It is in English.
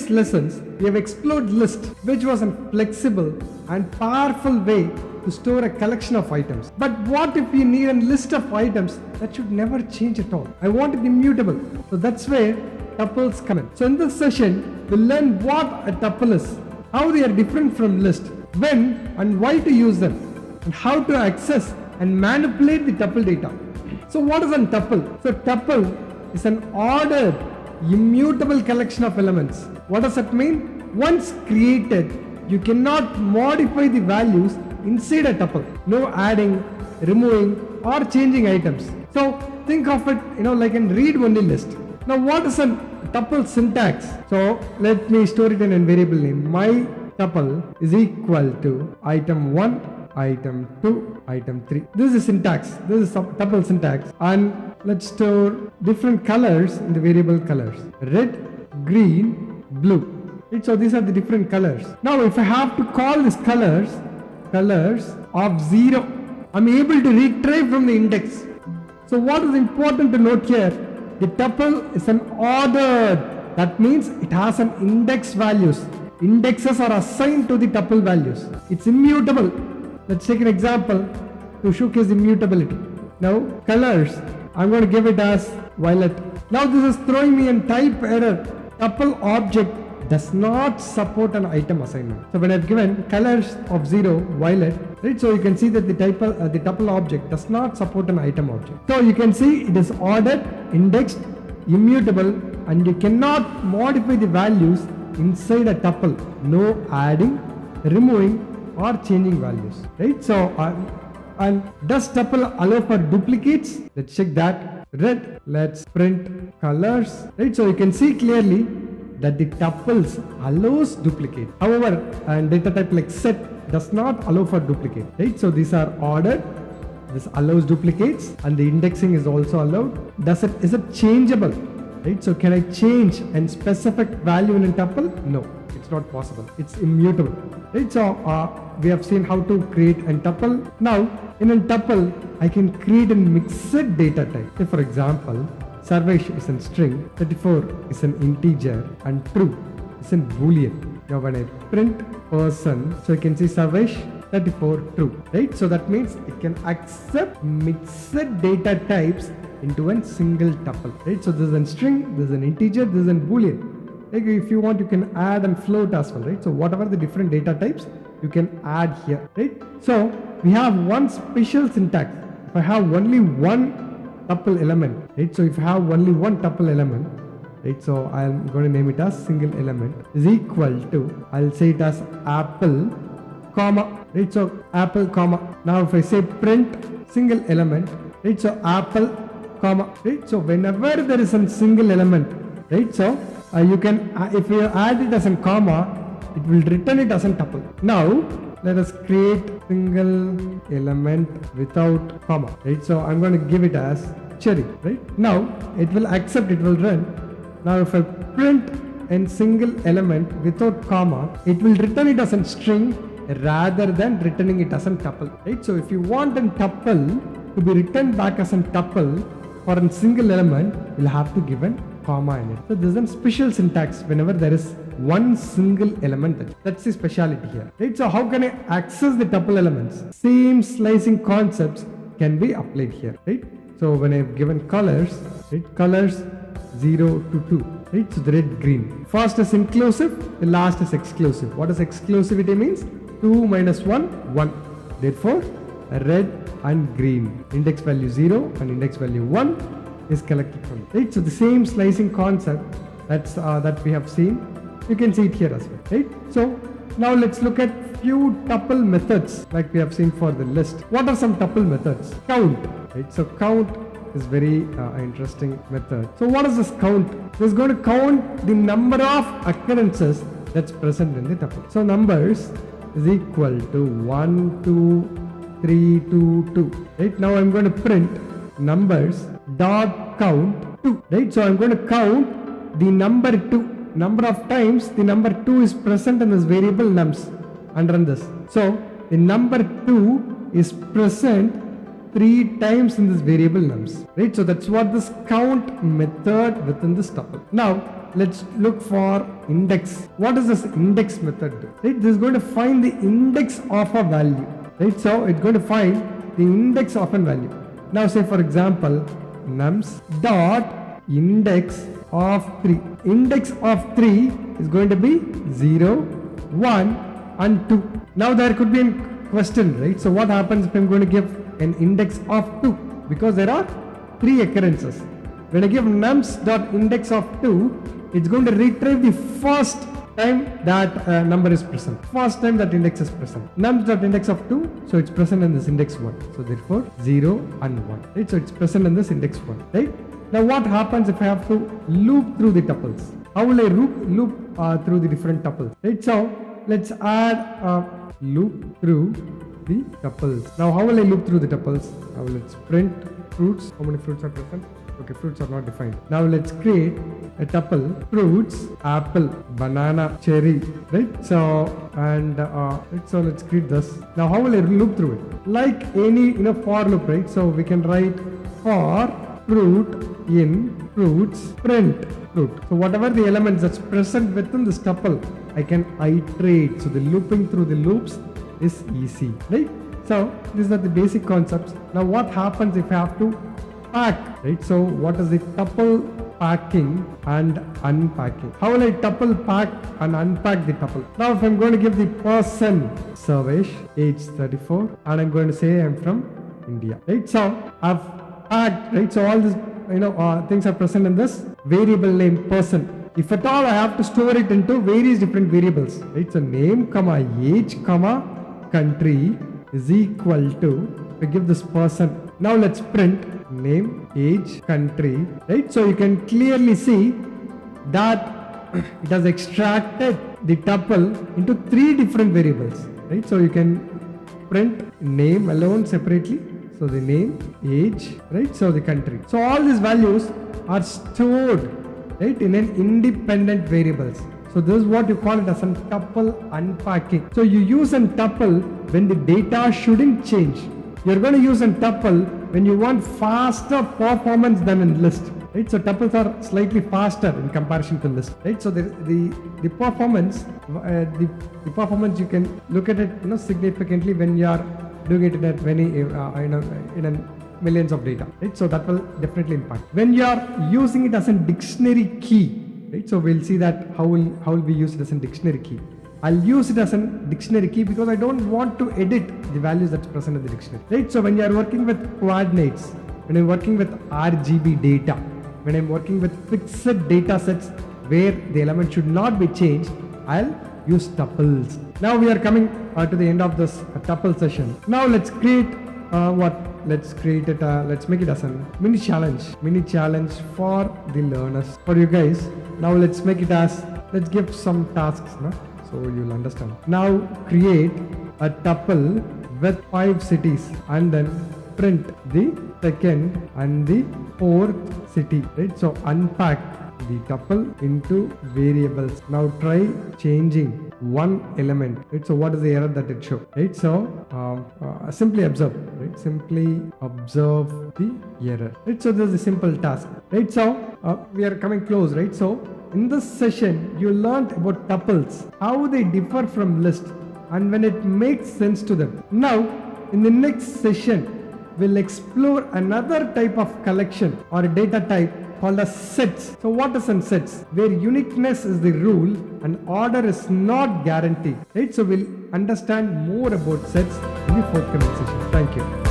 previous lessons, we have explored list, which was a flexible and powerful way to store a collection of items. But what if we need a list of items that should never change at all? I want it immutable. So that's where tuples come in. So in this session, we'll learn what a tuple is, how they are different from list, when and why to use them, and how to access and manipulate the tuple data. So what is a tuple? So tuple is an ordered, immutable collection of elements. What does that mean? Once created, you cannot modify the values inside a tuple. No adding, removing or changing items. So think of it, like a read-only list. Now what is a tuple syntax? So let me store it in a variable name. My tuple is equal to item 1, item 2, item 3. This is syntax. This is tuple syntax. And let's store different colors in the variable colors. Red, green, blue. Right? So these are the different colors. Now if I have to call these colors of 0, I'm able to retrieve from the index. So what is important to note here? The tuple is an ordered. That means it has an index values. Indexes are assigned to the tuple values. It's immutable. Let's take an example to showcase immutability. Now colors, I'm going to give it as violet. Now this is throwing me a type error. Tuple object does not support an item assignment. So when I've given colors of 0, violet, right? So you can see that the tuple object does not support an item object. So you can see it is ordered, indexed, immutable, and you cannot modify the values inside a tuple. No adding, removing or changing values, right? So and does tuple allow for duplicates? Let's check that. Red, let's print colors, right? So you can see clearly that the tuples allows duplicate. However, and data type like set does not allow for duplicate, right? So these are ordered. This allows duplicates, and the indexing is also allowed. Is it changeable? Right? So can I change a specific value in a tuple? No, it's not possible. It's immutable. Right? So we have seen how to create a tuple. Now in a tuple, I can create a mixed data type. Say for example, Sarvesh is a string, 34 is an integer, and true is a boolean. Now when I print person, so you can see Sarvesh 34 true, right? So that means it can accept mixed data types into a single tuple, right? So this is a string, this is an integer, this is a boolean. Like if you want, you can add and float as well, right? So whatever the different data types, you can add here, right? So we have one special syntax. If I have only one tuple element, right? So if I have only one tuple element, right? So I'm going to name it as single element is equal to, I'll say it as apple, comma, right? So apple, comma. Now if I say print single element, right? So apple, comma, right? So whenever there is a single element, right? So you can, if you add it as a comma, it will return it as a tuple. Now let us create single element without comma, right? So I'm going to give it as cherry, right? Now it will accept, it will run. Now if I print a single element without comma, it will return it as a string rather than returning it as a tuple, right? So if you want a tuple to be returned back as a tuple for a single element, you'll have to give a comma in it. So this is a special syntax whenever there is one single element. That's the speciality here, right? So how can I access the tuple elements? Same slicing concepts can be applied here, right? So when I've given colors, right? Colors 0 to 2, right? So the red, green. First is inclusive, the last is exclusive. What does exclusivity means? 2 minus 1, 1. Therefore, red and green. Index value 0 and index value 1 is collected from it, right? So the same slicing concept that we have seen, you can see it here as well, right? So now let's look at few tuple methods like we have seen for the list. What are some tuple methods? Count, right? So count is very interesting method. So what is this count? This is going to count the number of occurrences that's present in the tuple. So numbers is equal to 1, 2, 3, 2, 2, right? Now I'm going to print numbers dot count 2, right? So I'm going to count the number 2, number of times the number 2 is present in this variable nums, and run this. So the number 2 is present 3 times in this variable nums, right? So that's what this count method within this tuple. Now let's look for index. What does this index method do? Right? This is going to find the index of a value. Right? So it's going to find the index of a value. Now say for example, nums dot index of 3. Index of 3 is going to be 0, 1 and 2. Now there could be a question, right? So what happens if I'm going to give an index of 2? Because there are 3 occurrences. When I give nums.index of 2, it's going to retrieve the first time that number is present. First time that index is present. Nums.index of 2, so it's present in this index 1. So therefore 0 and 1. Right? So it's present in this index 1. Right? Now what happens if I have to loop through the tuples? How will I loop through the different tuples? Right? So let's add a loop through the tuples. Now how will I loop through the tuples? Now let's print fruits. How many fruits are present? Okay, fruits are not defined. Now let's create a tuple: fruits, apple, banana, cherry, right? So and so let's create this. Now how will I loop through it? Like any for loop, right? So we can write for fruit in fruits print fruit. So whatever the elements that's present within this tuple, I can iterate. So the looping through the loops is easy, right? So these are the basic concepts. Now what happens if I have to pack, right? So what is the tuple packing and unpacking? How will I tuple pack and unpack the tuple? Now if I'm going to give the person Sarvesh, age 34, and I'm going to say I'm from India, right? So I've packed, right? So all these things are present in this variable name person. If at all I have to store it into various different variables, right? So name, comma, age, comma, country is equal to, we give this person. Now let's print name, age, country, right? So you can clearly see that it has extracted the tuple into 3 different variables, right? So you can print name alone separately. So the name, age, right? So the country. So all these values are stored, right, in an independent variables. So this is what you call it as a tuple unpacking. So you use a tuple when the data shouldn't change. You're going to use a tuple when you want faster performance than in list, right? So tuples are slightly faster in comparison to list, right? So the performance, the performance you can look at it, significantly when you are doing it in a many, in a millions of data, right? So that will definitely impact. When you are using it as a dictionary key, right? So we'll see that how will we use it as a dictionary key. I'll use it as a dictionary key because I don't want to edit the values that's present in the dictionary, right? So when you are working with coordinates, when I'm working with RGB data, when I'm working with fixed data sets where the element should not be changed, I'll use tuples. Now we are coming to the end of this tuple session. Now let's create let's create it, let's make it as a mini challenge for the learners, for you guys. Now let's make it as, let's give some tasks, so you'll understand. Now create a tuple with 5 cities and then print the second and the 4th city, right? So unpack the tuple into variables. Now try changing one element, right? So what is the error that it shows, right? So simply observe, right? Simply observe the error, right? So this is a simple task, right? So we are coming close, right? So in this session you learned about tuples, how they differ from list and when it makes sense to them. Now in the next session we'll explore another type of collection or a data type called as sets. So what is in sets? Where uniqueness is the rule and order is not guaranteed, right? So we'll understand more about sets in the forthcoming session. Thank you.